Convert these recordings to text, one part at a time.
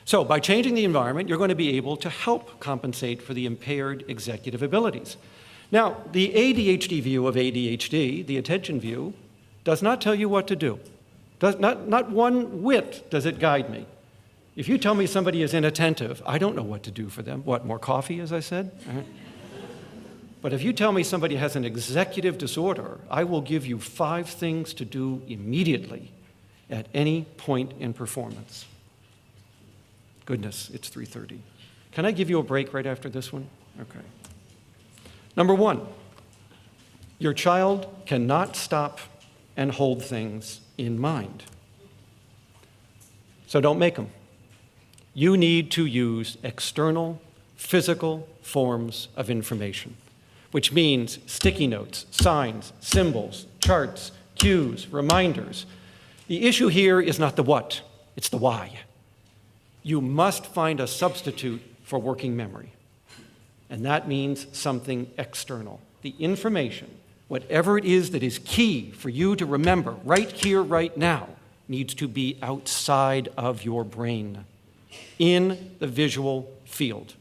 So by changing the environment, you're going to be able to help compensate for the impaired executive abilities. Now, the ADHD view of ADHD, the attention view, does not tell you what to do. Not one whit does it guide me. If you tell me somebody is inattentive, I don't know what to do for them. What, more coffee, as I said? But if you tell me somebody has an executive disorder, I will give you 5 things to do immediately at any point in performance. Goodness, it's 3:30. Can I give you a break right after this one? Okay. Number 1, your child cannot stop and hold things in mind. So don't make them. You need to use external, physical forms of information, which means sticky notes, signs, symbols, charts, cues, reminders. The issue here is not the what, it's the why. You must find a substitute for working memory. And that means something external. The information, whatever it is that is key for you to remember right here, right now, needs to be outside of your brain, in the visual field.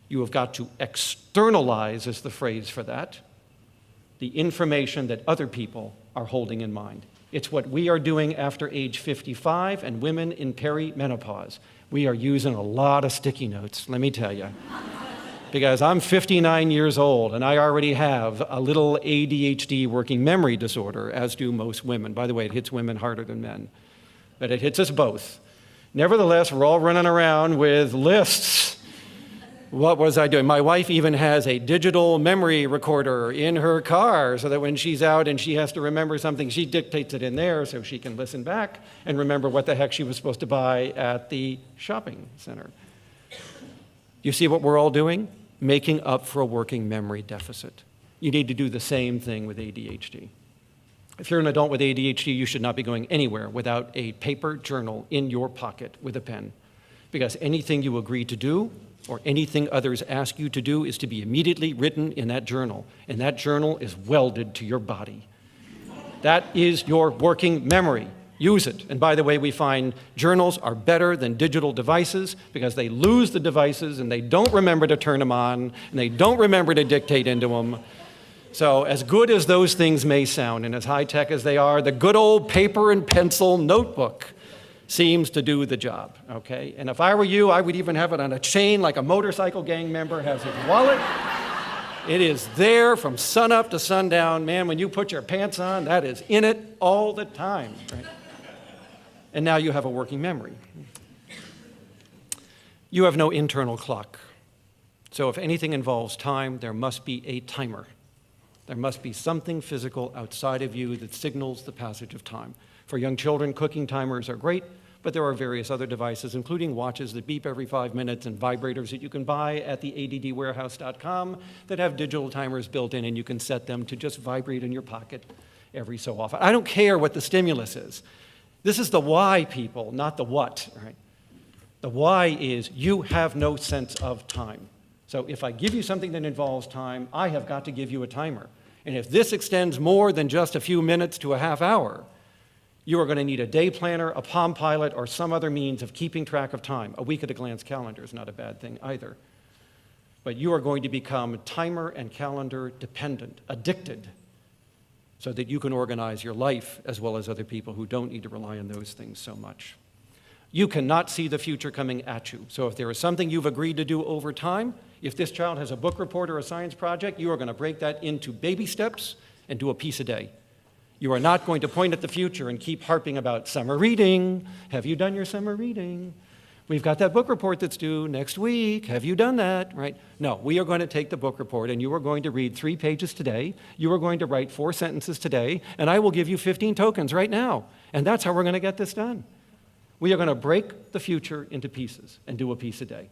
You have got to externalize, is the phrase for that, the information that other people are holding in mind. It's what we are doing after age 55 and women in perimenopause. We are using a lot of sticky notes, let me tell you. Because I'm 59 years old and I already have a little ADHD working memory disorder, as do most women. By the way, it hits women harder than men, but it hits us both. Nevertheless, we're all running around with lists. What was I doing? My wife even has a digital memory recorder in her car so that when she's out and she has to remember something, she dictates it in there so she can listen back and remember what the heck she was supposed to buy at the shopping center. You see what we're all doing? Making up for a working memory deficit. You need to do the same thing with ADHD. If you're an adult with ADHD, you should not be going anywhere without a paper journal in your pocket with a pen. Because anything you agree to do or anything others ask you to do is to be immediately written in that journal. And that journal is welded to your body. That is your working memory. Use it. And by the way, we find journals are better than digital devices because they lose the devices and they don't remember to turn them on and they don't remember to dictate into them. So as good as those things may sound and as high-tech as they are, the good old paper and pencil notebook seems to do the job, okay? And if I were you, I would even have it on a chain like a motorcycle gang member has his wallet. It is there from sunup to sundown. Man, when you put your pants on, that is in it all the time, right? And now you have a working memory. You have no internal clock. So if anything involves time, there must be a timer. There must be something physical outside of you that signals the passage of time. For young children, cooking timers are great, but there are various other devices, including watches that beep every 5 minutes and vibrators that you can buy at the ADDwarehouse.com that have digital timers built in, and you can set them to just vibrate in your pocket every so often. I don't care what the stimulus is. This is the why, people, not the what, right? The why is you have no sense of time. So if I give you something that involves time, I have got to give you a timer. And if this extends more than just a few minutes to a half hour, you are going to need a day planner, a Palm Pilot, or some other means of keeping track of time. A week-at-a-glance calendar is not a bad thing either. But you are going to become timer and calendar dependent, addicted, so that you can organize your life as well as other people who don't need to rely on those things so much. You cannot see the future coming at you. So if there is something you've agreed to do over time, if this child has a book report or a science project, you are going to break that into baby steps and do a piece a day. You are not going to point at the future and keep harping about summer reading. Have you done your summer reading? We've got that book report that's due next week. Have you done that? Right? No, we are going to take the book report and you are going to read 3 pages today. You are going to write 4 sentences today, and I will give you 15 tokens right now. And that's how we're going to get this done. We are going to break the future into pieces and do a piece a day.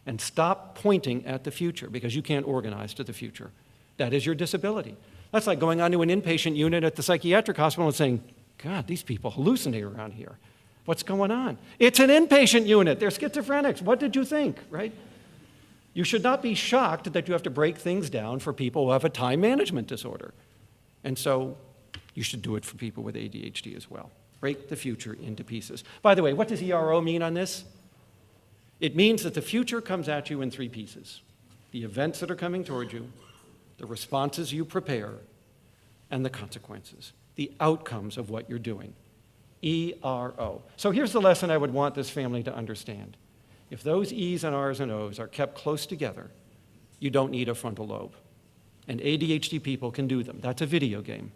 And stop pointing at the future because you can't organize to the future. That is your disability. That's like going onto an inpatient unit at the psychiatric hospital and saying, God, these people hallucinate around here. What's going on? It's an inpatient unit. They're schizophrenics. What did you think, right? You should not be shocked that you have to break things down for people who have a time management disorder. And so you should do it for people with ADHD as well. Break the future into pieces. By the way, what does ERO mean on this? It means that the future comes at you in three pieces: the events that are coming toward you, the responses you prepare, and the consequences, the outcomes of what you're doing. ERO. So here's the lesson I would want this family to understand. If those E's and R's and O's are kept close together, you don't need a frontal lobe. And ADHD people can do them. That's a video game.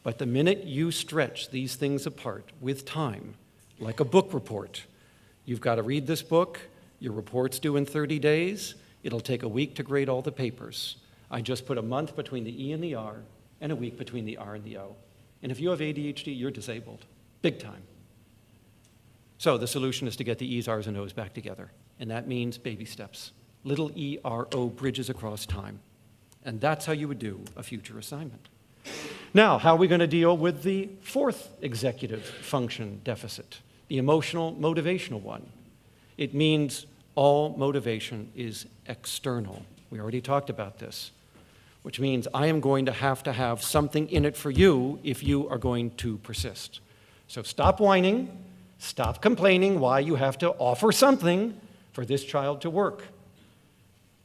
But the minute you stretch these things apart with time, like a book report, you've got to read this book, your report's due in 30 days, it'll take a week to grade all the papers. I just put a month between the E and the R and a week between the R and the O. And if you have ADHD, you're disabled, big time. So the solution is to get the E's, R's, and O's back together. And that means baby steps, little ERO bridges across time. And that's how you would do a future assignment. Now, how are we going to deal with the fourth executive function deficit, the emotional, motivational one? It means all motivation is external. We already talked about this, which means I am going to have something in it for you if you are going to persist. So stop whining, stop complaining why you have to offer something for this child to work.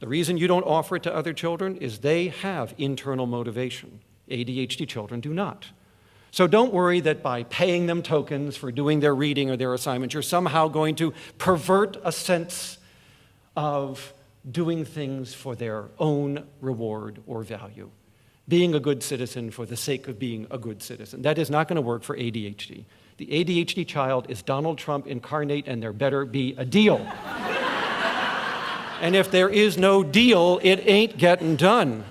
The reason you don't offer it to other children is they have internal motivation. ADHD children do not. So don't worry that by paying them tokens for doing their reading or their assignments, you're somehow going to pervert a sense of doing things for their own reward or value, being a good citizen for the sake of being a good citizen. That is not going to work for ADHD. The ADHD child is Donald Trump incarnate, and there better be a deal. And if there is no deal, it ain't getting done.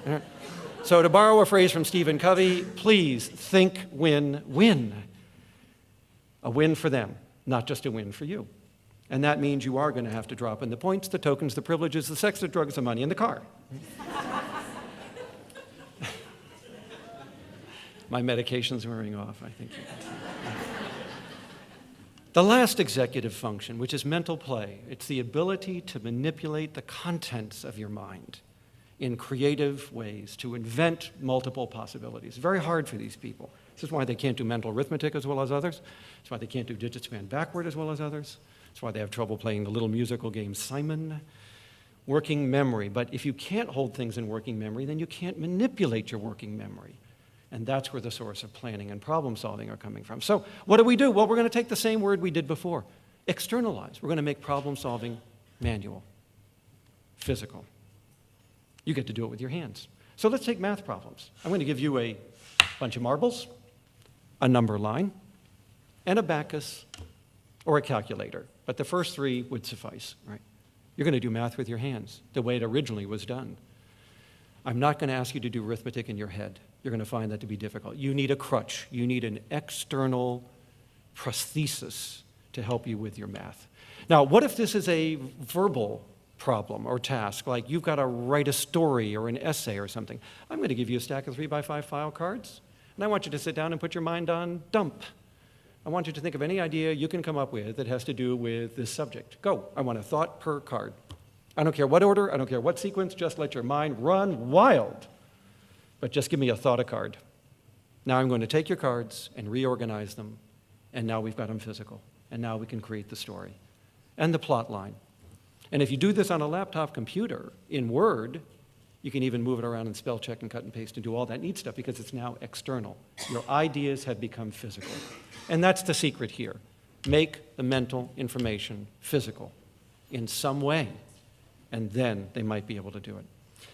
So to borrow a phrase from Stephen Covey, please think win-win. A win for them, not just a win for you. And that means you are going to have to drop in the points, the tokens, the privileges, the sex, the drugs, the money, and the car. My medication's wearing off, I think. The last executive function, which is mental play, it's the ability to manipulate the contents of your mind in creative ways, to invent multiple possibilities. It's very hard for these people. This is why they can't do mental arithmetic as well as others. It's why they can't do digit span backward as well as others. It's why they have trouble playing the little musical game Simon. Working memory. But if you can't hold things in working memory, then you can't manipulate your working memory. And that's where the source of planning and problem solving are coming from. So what do? Well, we're going to take the same word we did before. Externalize. We're going to make problem solving manual, physical. You get to do it with your hands. So let's take math problems. I'm going to give you a bunch of marbles, a number line, and a abacus or a calculator. But the first three would suffice, right? You're going to do math with your hands, the way it originally was done. I'm not going to ask you to do arithmetic in your head. You're going to find that to be difficult. You need a crutch. You need an external prosthesis to help you with your math. Now, what if this is a verbal problem or task, like you've got to write a story or an essay or something? I'm going to give you a stack of 3x5 file cards, and I want you to sit down and put your mind on dump. I want you to think of any idea you can come up with that has to do with this subject. Go. I want a thought per card. I don't care what order, I don't care what sequence, just let your mind run wild. But just give me a thought a card. Now I'm going to take your cards and reorganize them, and now we've got them physical. And now we can create the story and the plot line. And if you do this on a laptop computer in Word, you can even move it around and spell check and cut and paste and do all that neat stuff because it's now external. Your ideas have become physical. And that's the secret here. Make the mental information physical in some way, and then they might be able to do it.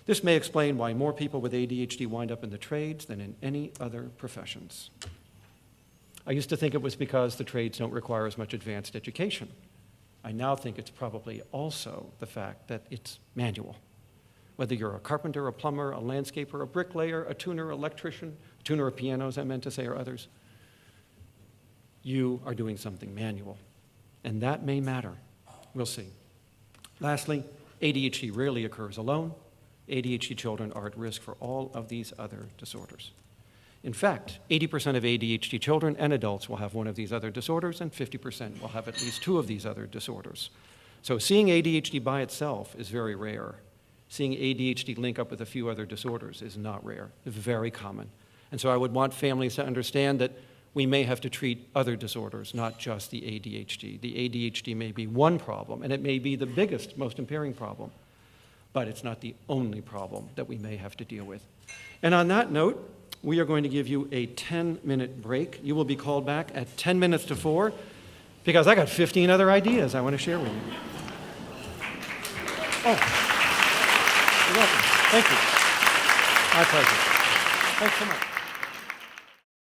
This may explain why more people with ADHD wind up in the trades than in any other professions. I used to think it was because the trades don't require as much advanced education. I now think it's probably also the fact that it's manual. Whether you're a carpenter, a plumber, a landscaper, a bricklayer, a tuner, electrician, tuner of pianos, I meant to say, or others, you are doing something manual. And that may matter. We'll see. Lastly, ADHD rarely occurs alone. ADHD children are at risk for all of these other disorders. In fact, 80% of ADHD children and adults will have one of these other disorders, and 50% will have at least two of these other disorders. So seeing ADHD by itself is very rare. Seeing ADHD link up with a few other disorders is not rare. It's very common. And so I would want families to understand that we may have to treat other disorders, not just the ADHD. The ADHD may be one problem, and it may be the biggest, most impairing problem, but it's not the only problem that we may have to deal with. And on that note, we are going to give you a 10-minute break. You will be called back at 10 minutes to 4, because I got 15 other ideas I want to share with you. Oh, you're welcome. Thank you. My pleasure. Thanks so much.